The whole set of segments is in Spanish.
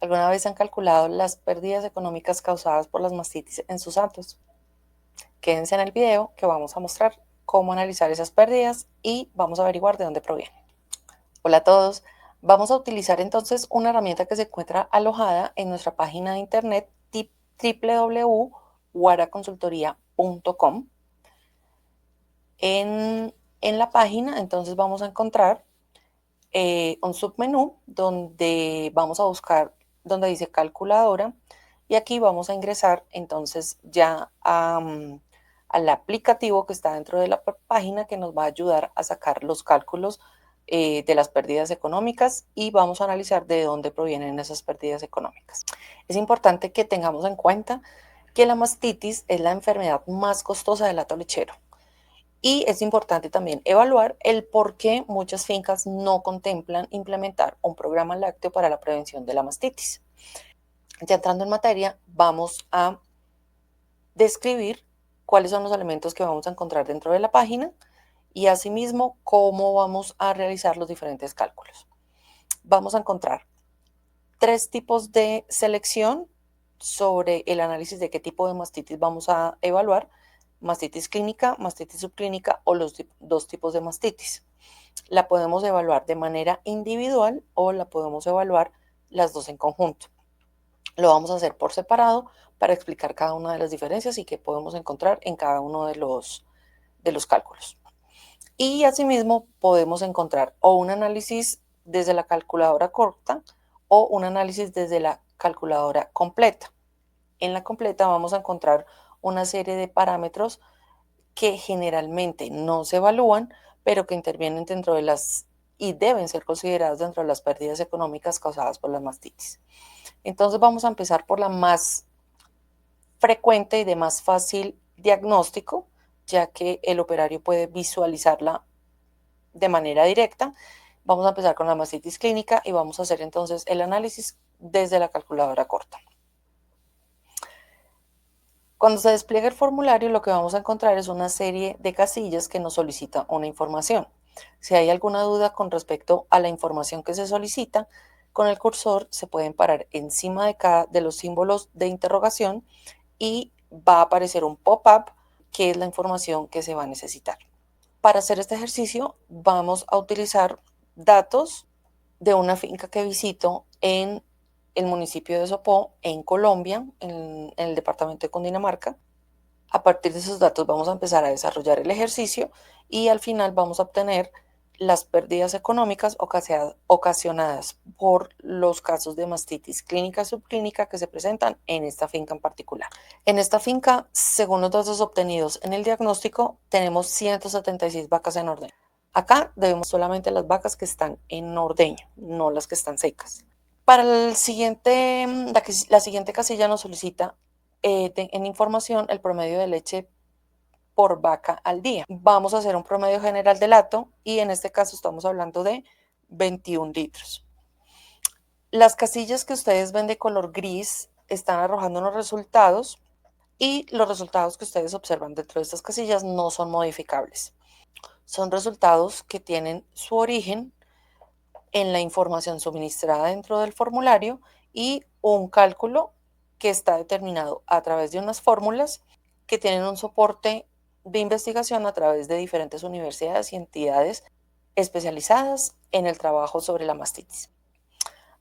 ¿Alguna vez han calculado las pérdidas económicas causadas por las mastitis en sus santos? Quédense en el video que vamos a mostrar cómo analizar esas pérdidas y vamos a averiguar de dónde provienen. Hola a todos. Vamos a utilizar entonces una herramienta que se encuentra alojada en nuestra página de internet www.guaraconsultoría.com. En la página entonces vamos a encontrar un submenú donde vamos a buscar donde dice calculadora y aquí vamos a ingresar entonces ya al aplicativo que está dentro de la página que nos va a ayudar a sacar los cálculos de las pérdidas económicas y vamos a analizar de dónde provienen esas pérdidas económicas. Es importante que tengamos en cuenta que la mastitis es la enfermedad más costosa del hato lechero. Y es importante también evaluar el por qué muchas fincas no contemplan implementar un programa lácteo para la prevención de la mastitis. Ya entrando en materia, vamos a describir cuáles son los elementos que vamos a encontrar dentro de la página y asimismo cómo vamos a realizar los diferentes cálculos. Vamos a encontrar 3 tipos de selección sobre el análisis de qué tipo de mastitis vamos a evaluar: mastitis clínica, mastitis subclínica o los 2 tipos de mastitis. La podemos evaluar de manera individual o la podemos evaluar las dos en conjunto. Lo vamos a hacer por separado para explicar cada una de las diferencias y qué podemos encontrar en cada uno de los cálculos. Y asimismo podemos encontrar o un análisis desde la calculadora corta o un análisis desde la calculadora completa. En la completa vamos a encontrar una serie de parámetros que generalmente no se evalúan, pero que intervienen dentro de las y deben ser considerados dentro de las pérdidas económicas causadas por las mastitis. Entonces vamos a empezar por la más frecuente y de más fácil diagnóstico, ya que el operario puede visualizarla de manera directa. Vamos a empezar con la mastitis clínica y vamos a hacer entonces el análisis desde la calculadora corta. Cuando se despliega el formulario, lo que vamos a encontrar es una serie de casillas que nos solicita una información. Si hay alguna duda con respecto a la información que se solicita, con el cursor se pueden parar encima de cada de los símbolos de interrogación y va a aparecer un pop-up que es la información que se va a necesitar. Para hacer este ejercicio vamos a utilizar datos de una finca que visito en el municipio de Sopó, en Colombia, en el departamento de Cundinamarca. A partir de esos datos vamos a empezar a desarrollar el ejercicio y al final vamos a obtener las pérdidas económicas ocasionadas por los casos de mastitis clínica y subclínica que se presentan en esta finca en particular. En esta finca, según los datos obtenidos en el diagnóstico, tenemos 176 vacas en ordeño. Acá debemos solamente las vacas que están en ordeño, no las que están secas. Para la siguiente casilla nos solicita en información el promedio de leche por vaca al día. Vamos a hacer un promedio general del hato y en este caso estamos hablando de 21 litros. Las casillas que ustedes ven de color gris están arrojando unos resultados y los resultados que ustedes observan dentro de estas casillas no son modificables. Son resultados que tienen su origen en la información suministrada dentro del formulario y un cálculo que está determinado a través de unas fórmulas que tienen un soporte de investigación a través de diferentes universidades y entidades especializadas en el trabajo sobre la mastitis.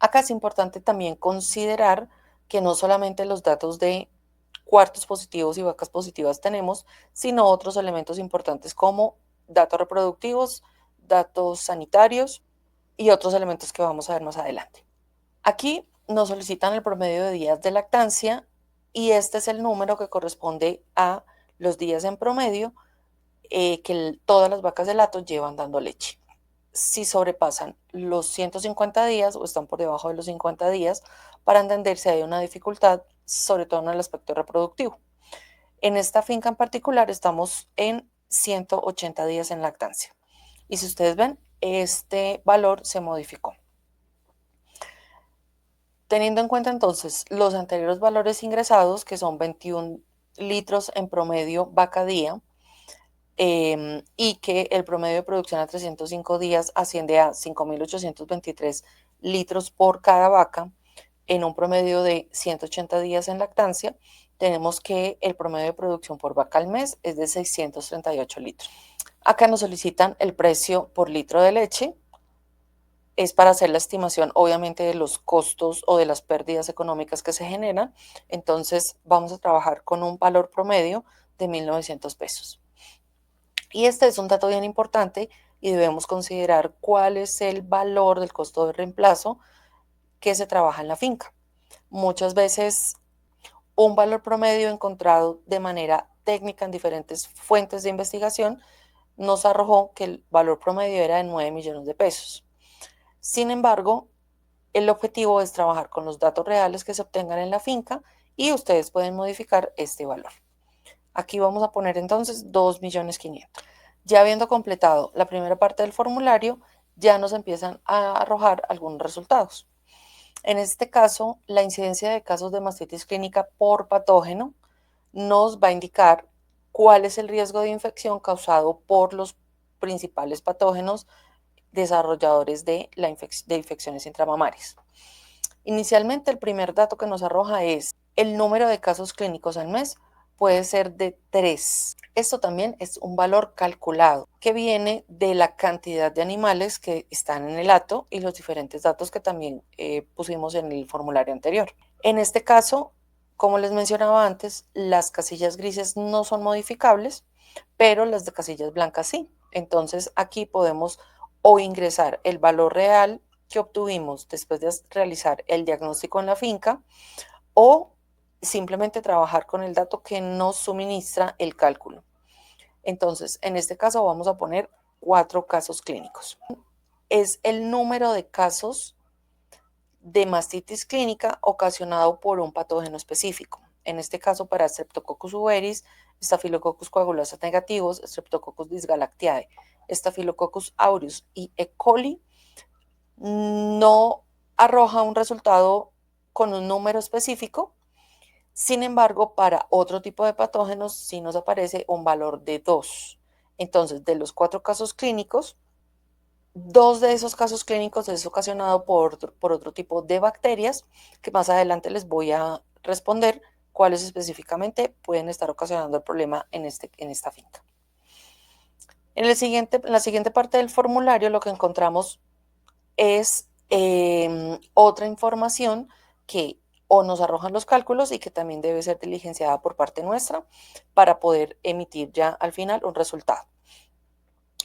Acá es importante también considerar que no solamente los datos de cuartos positivos y vacas positivas tenemos, sino otros elementos importantes como datos reproductivos, datos sanitarios y otros elementos que vamos a ver más adelante. Aquí nos solicitan el promedio de días de lactancia y este es el número que corresponde a los días en promedio que todas las vacas de lato llevan dando leche. Si sobrepasan los 150 días o están por debajo de los 50 días, para entender si hay una dificultad, sobre todo en el aspecto reproductivo. En esta finca en particular estamos en 180 días en lactancia. Y si ustedes ven, este valor se modificó. Teniendo en cuenta entonces los anteriores valores ingresados, que son 21 litros en promedio vaca día, y que el promedio de producción a 305 días asciende a 5.823 litros por cada vaca, en un promedio de 180 días en lactancia, tenemos que el promedio de producción por vaca al mes es de 638 litros. Acá nos solicitan el precio por litro de leche. Es para hacer la estimación, obviamente, de los costos o de las pérdidas económicas que se generan. Entonces, vamos a trabajar con un valor promedio de 1.900 pesos. Y este es un dato bien importante y debemos considerar cuál es el valor del costo de reemplazo que se trabaja en la finca. Muchas veces un valor promedio encontrado de manera técnica en diferentes fuentes de investigación nos arrojó que el valor promedio era de 9 millones de pesos. Sin embargo, el objetivo es trabajar con los datos reales que se obtengan en la finca y ustedes pueden modificar este valor. Aquí vamos a poner entonces 2.500.000. Ya habiendo completado la primera parte del formulario, ya nos empiezan a arrojar algunos resultados. En este caso, la incidencia de casos de mastitis clínica por patógeno nos va a indicar cuál es el riesgo de infección causado por los principales patógenos desarrolladores de infecciones intramamarias. Inicialmente, el primer dato que nos arroja es el número de casos clínicos al mes puede ser de 3. Esto también es un valor calculado que viene de la cantidad de animales que están en el hato y los diferentes datos que también pusimos en el formulario anterior. En este caso, como les mencionaba antes, las casillas grises no son modificables, pero las de casillas blancas sí. Entonces aquí podemos o ingresar el valor real que obtuvimos después de realizar el diagnóstico en la finca o simplemente trabajar con el dato que nos suministra el cálculo. Entonces, en este caso vamos a poner 4 casos clínicos. Es el número de casos de mastitis clínica ocasionado por un patógeno específico. En este caso, para Streptococcus boeris, Staphylococcus coagulosum negativos, Streptococcus dysgalactiae, Staphylococcus aureus y E. coli, no arroja un resultado con un número específico. Sin embargo, para otro tipo de patógenos sí nos aparece un valor de 2. Entonces, de los 4 casos clínicos, 2 de esos casos clínicos es ocasionado por otro tipo de bacterias, que más adelante les voy a responder cuáles específicamente pueden estar ocasionando el problema en esta finca. En la siguiente parte del formulario lo que encontramos es otra información que o nos arrojan los cálculos y que también debe ser diligenciada por parte nuestra para poder emitir ya al final un resultado.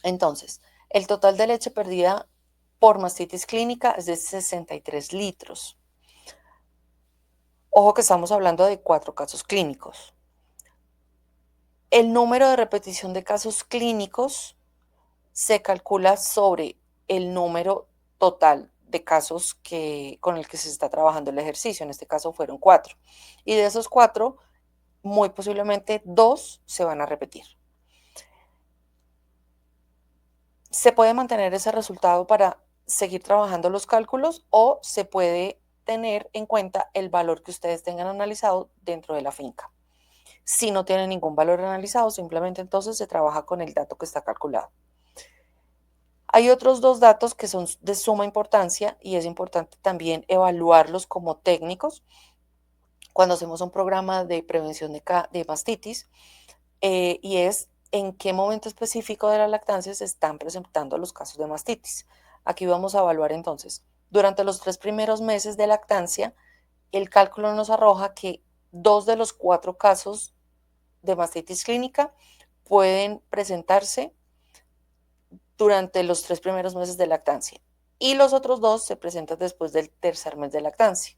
Entonces, el total de leche perdida por mastitis clínica es de 63 litros. Ojo que estamos hablando de 4 casos clínicos. El número de repetición de casos clínicos se calcula sobre el número total de casos con el que se está trabajando el ejercicio. En este caso fueron 4. Y de esos 4, muy posiblemente 2 se van a repetir. Se puede mantener ese resultado para seguir trabajando los cálculos o se puede tener en cuenta el valor que ustedes tengan analizado dentro de la finca. Si no tienen ningún valor analizado, simplemente entonces se trabaja con el dato que está calculado. Hay otros 2 datos que son de suma importancia y es importante también evaluarlos como técnicos cuando hacemos un programa de prevención de mastitis y es en qué momento específico de la lactancia se están presentando los casos de mastitis. Aquí vamos a evaluar entonces, durante los 3 primeros meses de lactancia, el cálculo nos arroja que 2 de los 4 casos de mastitis clínica pueden presentarse durante los 3 primeros meses de lactancia y los otros 2 se presentan después del tercer mes de lactancia.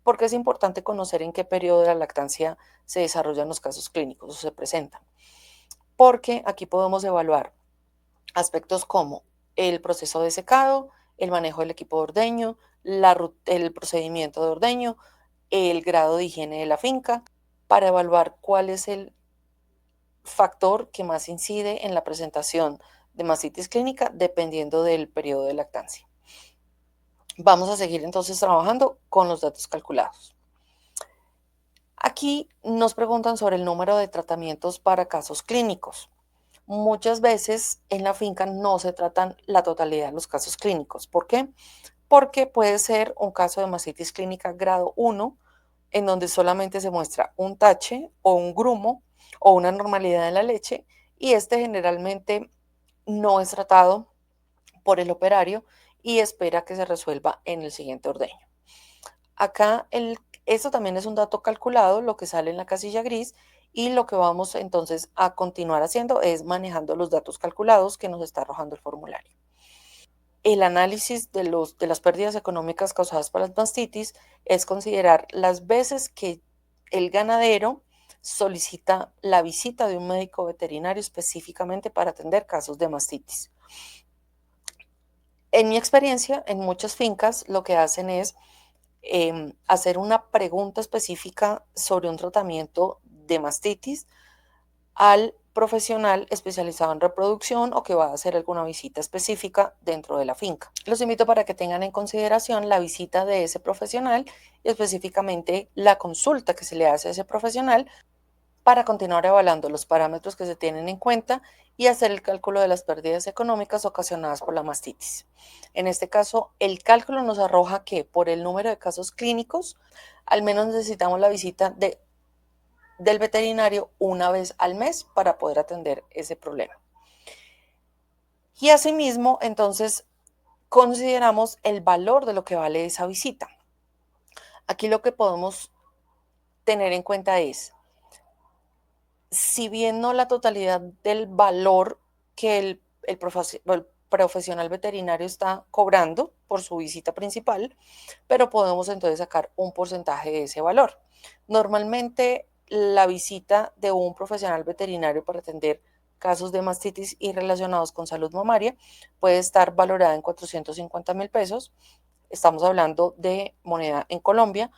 Porque es importante conocer en qué periodo de la lactancia se desarrollan los casos clínicos o se presentan. Porque aquí podemos evaluar aspectos como el proceso de secado, el manejo del equipo de ordeño, el procedimiento de ordeño, el grado de higiene de la finca, para evaluar cuál es el factor que más incide en la presentación de mastitis clínica dependiendo del periodo de lactancia. Vamos a seguir entonces trabajando con los datos calculados. Aquí nos preguntan sobre el número de tratamientos para casos clínicos. Muchas veces en la finca no se tratan la totalidad de los casos clínicos. ¿Por qué? porque puede ser un caso de mastitis clínica grado 1, en donde solamente se muestra un tache o un grumo o una normalidad en la leche, y este generalmente no es tratado por el operario y espera que se resuelva en el siguiente ordeño. Acá esto también es un dato calculado, lo que sale en la casilla gris, y lo que vamos entonces a continuar haciendo es manejando los datos calculados que nos está arrojando el formulario. El análisis de las pérdidas económicas causadas por las mastitis es considerar las veces que el ganadero solicita la visita de un médico veterinario específicamente para atender casos de mastitis. En mi experiencia, en muchas fincas lo que hacen es hacer una pregunta específica sobre un tratamiento de mastitis al profesional especializado en reproducción o que va a hacer alguna visita específica dentro de la finca. Los invito para que tengan en consideración la visita de ese profesional y específicamente la consulta que se le hace a ese profesional para continuar evaluando los parámetros que se tienen en cuenta y hacer el cálculo de las pérdidas económicas ocasionadas por la mastitis. En este caso, el cálculo nos arroja que por el número de casos clínicos, al menos necesitamos la visita del veterinario una vez al mes para poder atender ese problema. Y asimismo, entonces, consideramos el valor de lo que vale esa visita. Aquí lo que podemos tener en cuenta es, si bien no la totalidad del valor que el profesional veterinario está cobrando por su visita principal, pero podemos entonces sacar un porcentaje de ese valor. Normalmente la visita de un profesional veterinario para atender casos de mastitis y relacionados con salud mamaria puede estar valorada en 450.000 pesos. Estamos hablando de moneda en Colombia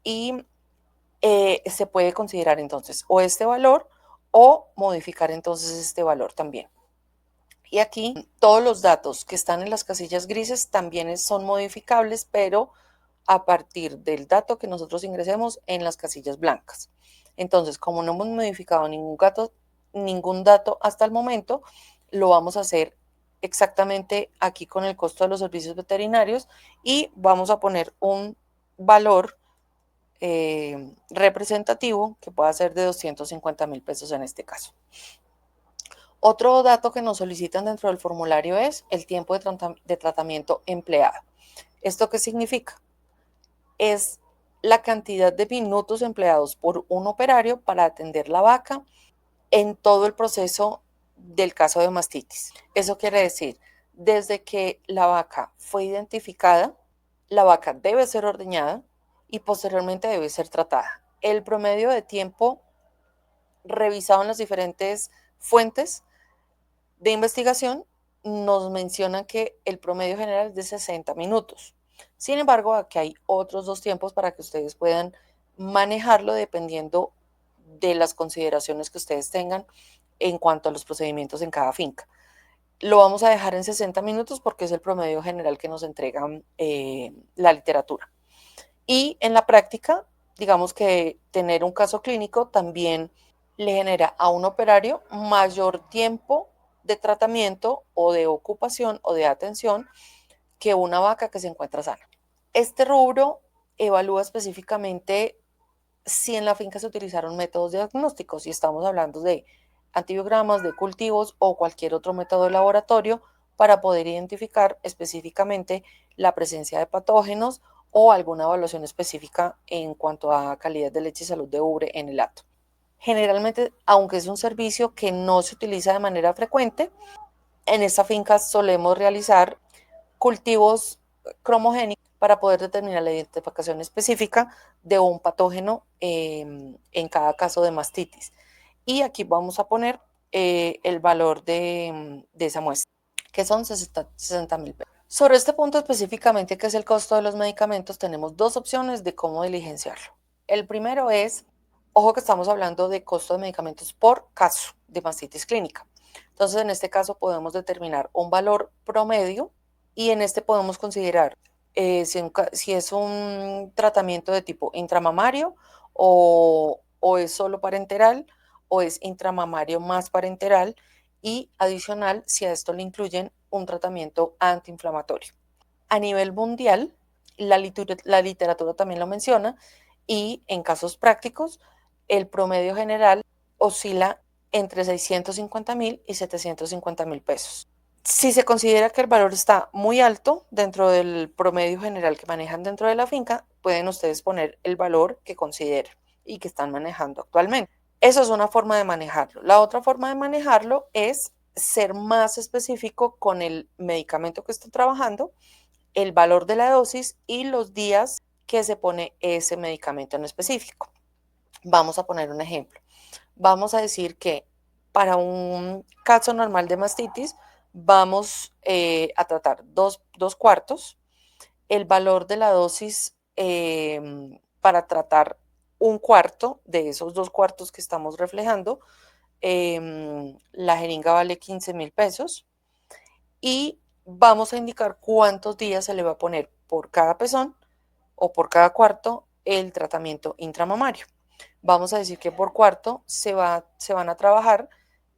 y se puede considerar entonces o este valor o modificar entonces este valor también. Y aquí todos los datos que están en las casillas grises también son modificables, pero a partir del dato que nosotros ingresemos en las casillas blancas. Entonces, como no hemos modificado ningún dato hasta el momento, lo vamos a hacer exactamente aquí con el costo de los servicios veterinarios y vamos a poner un valor representativo que pueda ser de 250.000 pesos en este caso. Otro dato que nos solicitan dentro del formulario es el tiempo de tratamiento empleado. ¿Esto qué significa? Es la cantidad de minutos empleados por un operario para atender la vaca en todo el proceso del caso de mastitis. Eso quiere decir, desde que la vaca fue identificada, la vaca debe ser ordeñada y posteriormente debe ser tratada. El promedio de tiempo revisado en las diferentes fuentes de investigación nos mencionan que el promedio general es de 60 minutos. Sin embargo, aquí hay otros dos tiempos para que ustedes puedan manejarlo dependiendo de las consideraciones que ustedes tengan en cuanto a los procedimientos en cada finca. Lo vamos a dejar en 60 minutos porque es el promedio general que nos entrega la literatura. Y en la práctica, digamos que tener un caso clínico también le genera a un operario mayor tiempo de tratamiento o de ocupación o de atención que una vaca que se encuentra sana. Este rubro evalúa específicamente si en la finca se utilizaron métodos diagnósticos, si estamos hablando de antibiogramas, de cultivos o cualquier otro método de laboratorio para poder identificar específicamente la presencia de patógenos o alguna evaluación específica en cuanto a calidad de leche y salud de ubre en el hato. Generalmente, aunque es un servicio que no se utiliza de manera frecuente, en esta finca solemos realizar cultivos cromogénicos para poder determinar la identificación específica de un patógeno en cada caso de mastitis. Y aquí vamos a poner el valor de esa muestra, que son 60.000 pesos. Sobre este punto específicamente, que es el costo de los medicamentos, tenemos dos opciones de cómo diligenciarlo. El primero es, ojo que estamos hablando de costo de medicamentos por caso de mastitis clínica. Entonces, en este caso podemos determinar un valor promedio y en este podemos considerar si es un tratamiento de tipo intramamario o es solo parenteral o es intramamario más parenteral y adicional si a esto le incluyen un tratamiento antiinflamatorio. A nivel mundial, la literatura también lo menciona y en casos prácticos, el promedio general oscila entre 650.000 y 750.000 pesos. Si se considera que el valor está muy alto dentro del promedio general que manejan dentro de la finca, pueden ustedes poner el valor que consideren y que están manejando actualmente. Eso es una forma de manejarlo. La otra forma de manejarlo es ser más específico con el medicamento que está trabajando, el valor de la dosis y los días que se pone ese medicamento en específico. Vamos a poner un ejemplo. Vamos a decir que para un caso normal de mastitis vamos a tratar dos cuartos. El valor de la dosis para tratar un cuarto de esos 2 cuartos que estamos reflejando, la jeringa vale 15.000 pesos y vamos a indicar cuántos días se le va a poner por cada pezón o por cada cuarto el tratamiento intramamario. Vamos a decir que por cuarto se van a trabajar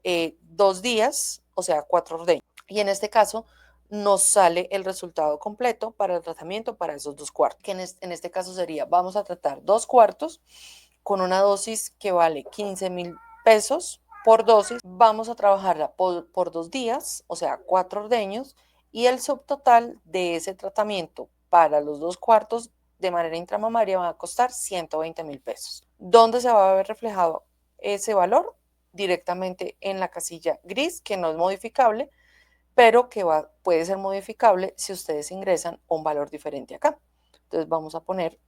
2 días, o sea, 4 ordeños. Y en este caso nos sale el resultado completo para el tratamiento para esos 2 cuartos, que en este caso sería, vamos a tratar 2 cuartos con una dosis que vale 15.000 pesos por dosis, vamos a trabajarla por 2 días, o sea, 4 ordeños, y el subtotal de ese tratamiento para los 2 cuartos de manera intramamaria va a costar 120.000 pesos. ¿Dónde se va a ver reflejado ese valor? Directamente en la casilla gris, que no es modificable, pero que puede ser modificable si ustedes ingresan un valor diferente acá. Entonces vamos a poner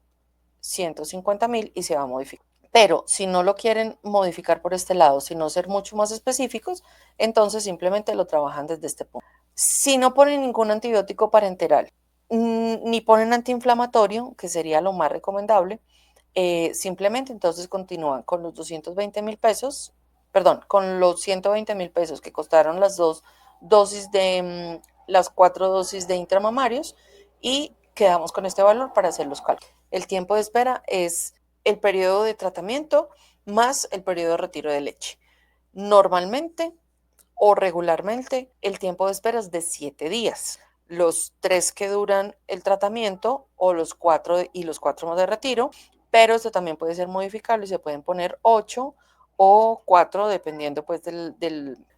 150.000 y se va a modificar. Pero si no lo quieren modificar por este lado, sino ser mucho más específicos, entonces simplemente lo trabajan desde este punto. Si no ponen ningún antibiótico parenteral, ni ponen antiinflamatorio, que sería lo más recomendable, simplemente entonces continúan con los 220.000 pesos, perdón, con los 120.000 pesos que costaron las 4 dosis de intramamarios y quedamos con este valor para hacer los cálculos. El tiempo de espera es el periodo de tratamiento más el periodo de retiro de leche. Normalmente o regularmente el tiempo de espera es de 7 días. Los 3 que duran el tratamiento o los 4 y los 4 más de retiro, pero esto también puede ser modificable y se pueden poner 8 o 4 dependiendo pues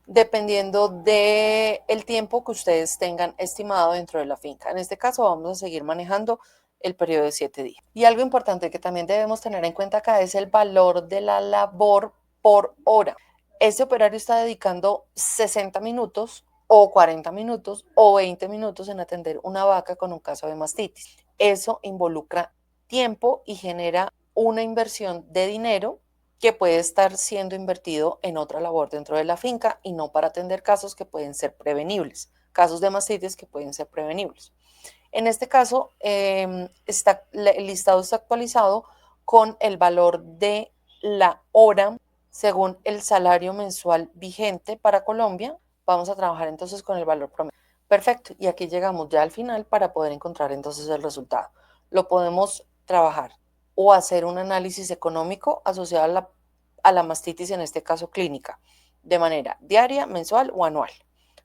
dependiendo del tiempo que ustedes tengan estimado dentro de la finca. En este caso vamos a seguir manejando el periodo de 7 días. Y algo importante que también debemos tener en cuenta acá es el valor de la labor por hora. Este operario está dedicando 60 minutos o 40 minutos o 20 minutos en atender una vaca con un caso de mastitis. Eso involucra tiempo y genera una inversión de dinero que puede estar siendo invertido en otra labor dentro de la finca y no para atender casos que pueden ser prevenibles, casos de mastitis que pueden ser prevenibles. En este caso, el listado está actualizado con el valor de la hora según el salario mensual vigente para Colombia. Vamos a trabajar entonces con el valor promedio. Perfecto, y aquí llegamos ya al final para poder encontrar entonces el resultado. Lo podemos trabajar o hacer un análisis económico asociado a la mastitis, en este caso clínica, de manera diaria, mensual o anual.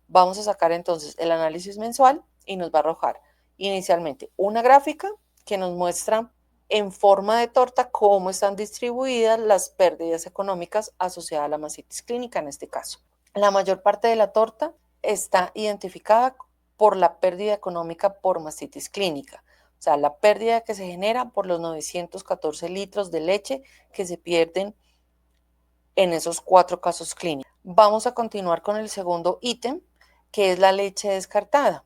Vamos a sacar entonces el análisis mensual y nos va a arrojar inicialmente una gráfica que nos muestra en forma de torta cómo están distribuidas las pérdidas económicas asociadas a la mastitis clínica en este caso. La mayor parte de la torta está identificada por la pérdida económica por mastitis clínica, o sea, la pérdida que se genera por los 914 litros de leche que se pierden en esos 4 casos clínicos. Vamos a continuar con el segundo ítem, que es la leche descartada.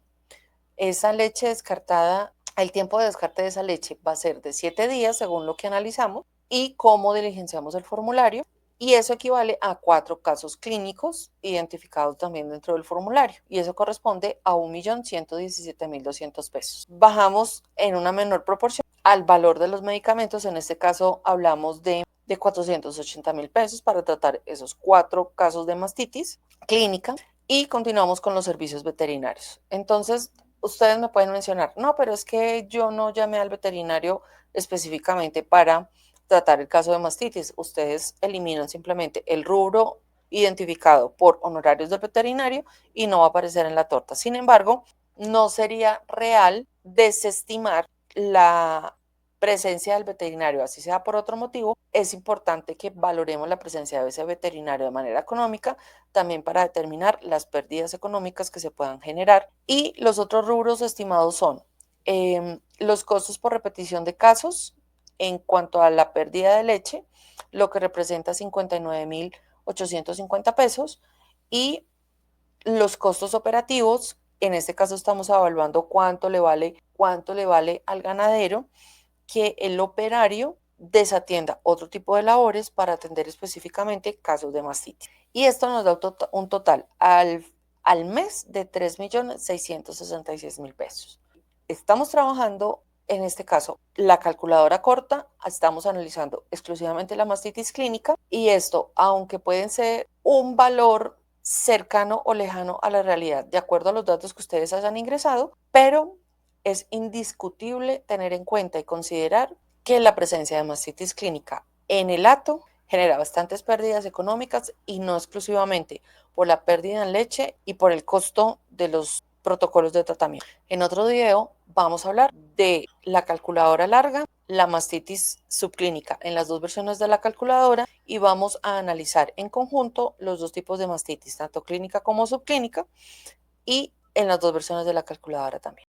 Esa leche descartada, el tiempo de descarte de esa leche va a ser de 7 días, según lo que analizamos, y cómo diligenciamos el formulario. Y eso equivale a 4 casos clínicos identificados también dentro del formulario. Y eso corresponde a 1.117.200 pesos. Bajamos en una menor proporción al valor de los medicamentos. En este caso hablamos de 480.000 pesos para tratar esos 4 casos de mastitis clínica. Y continuamos con los servicios veterinarios. Entonces, ustedes me pueden mencionar, no, pero es que yo no llamé al veterinario específicamente para tratar el caso de mastitis. Ustedes eliminan simplemente el rubro identificado por honorarios del veterinario y no va a aparecer en la torta. Sin embargo, no sería real desestimar la presencia del veterinario, así sea por otro motivo. Es importante que valoremos la presencia de ese veterinario de manera económica, también para determinar las pérdidas económicas que se puedan generar. Y los otros rubros estimados son los costos por repetición de casos en cuanto a la pérdida de leche, lo que representa 59.850 pesos, y los costos operativos. En este caso estamos evaluando cuánto le vale al ganadero que el operario desatienda otro tipo de labores para atender específicamente casos de mastitis. Y esto nos da un total al mes de 3.666.000 pesos. Estamos trabajando, en este caso, la calculadora corta, estamos analizando exclusivamente la mastitis clínica, y esto, aunque pueden ser un valor cercano o lejano a la realidad, de acuerdo a los datos que ustedes hayan ingresado, pero es indiscutible tener en cuenta y considerar que la presencia de mastitis clínica en el hato genera bastantes pérdidas económicas, y no exclusivamente por la pérdida en leche y por el costo de los protocolos de tratamiento. En otro video vamos a hablar de la calculadora larga, la mastitis subclínica en las dos versiones de la calculadora, y vamos a analizar en conjunto los dos tipos de mastitis, tanto clínica como subclínica, y en las dos versiones de la calculadora también.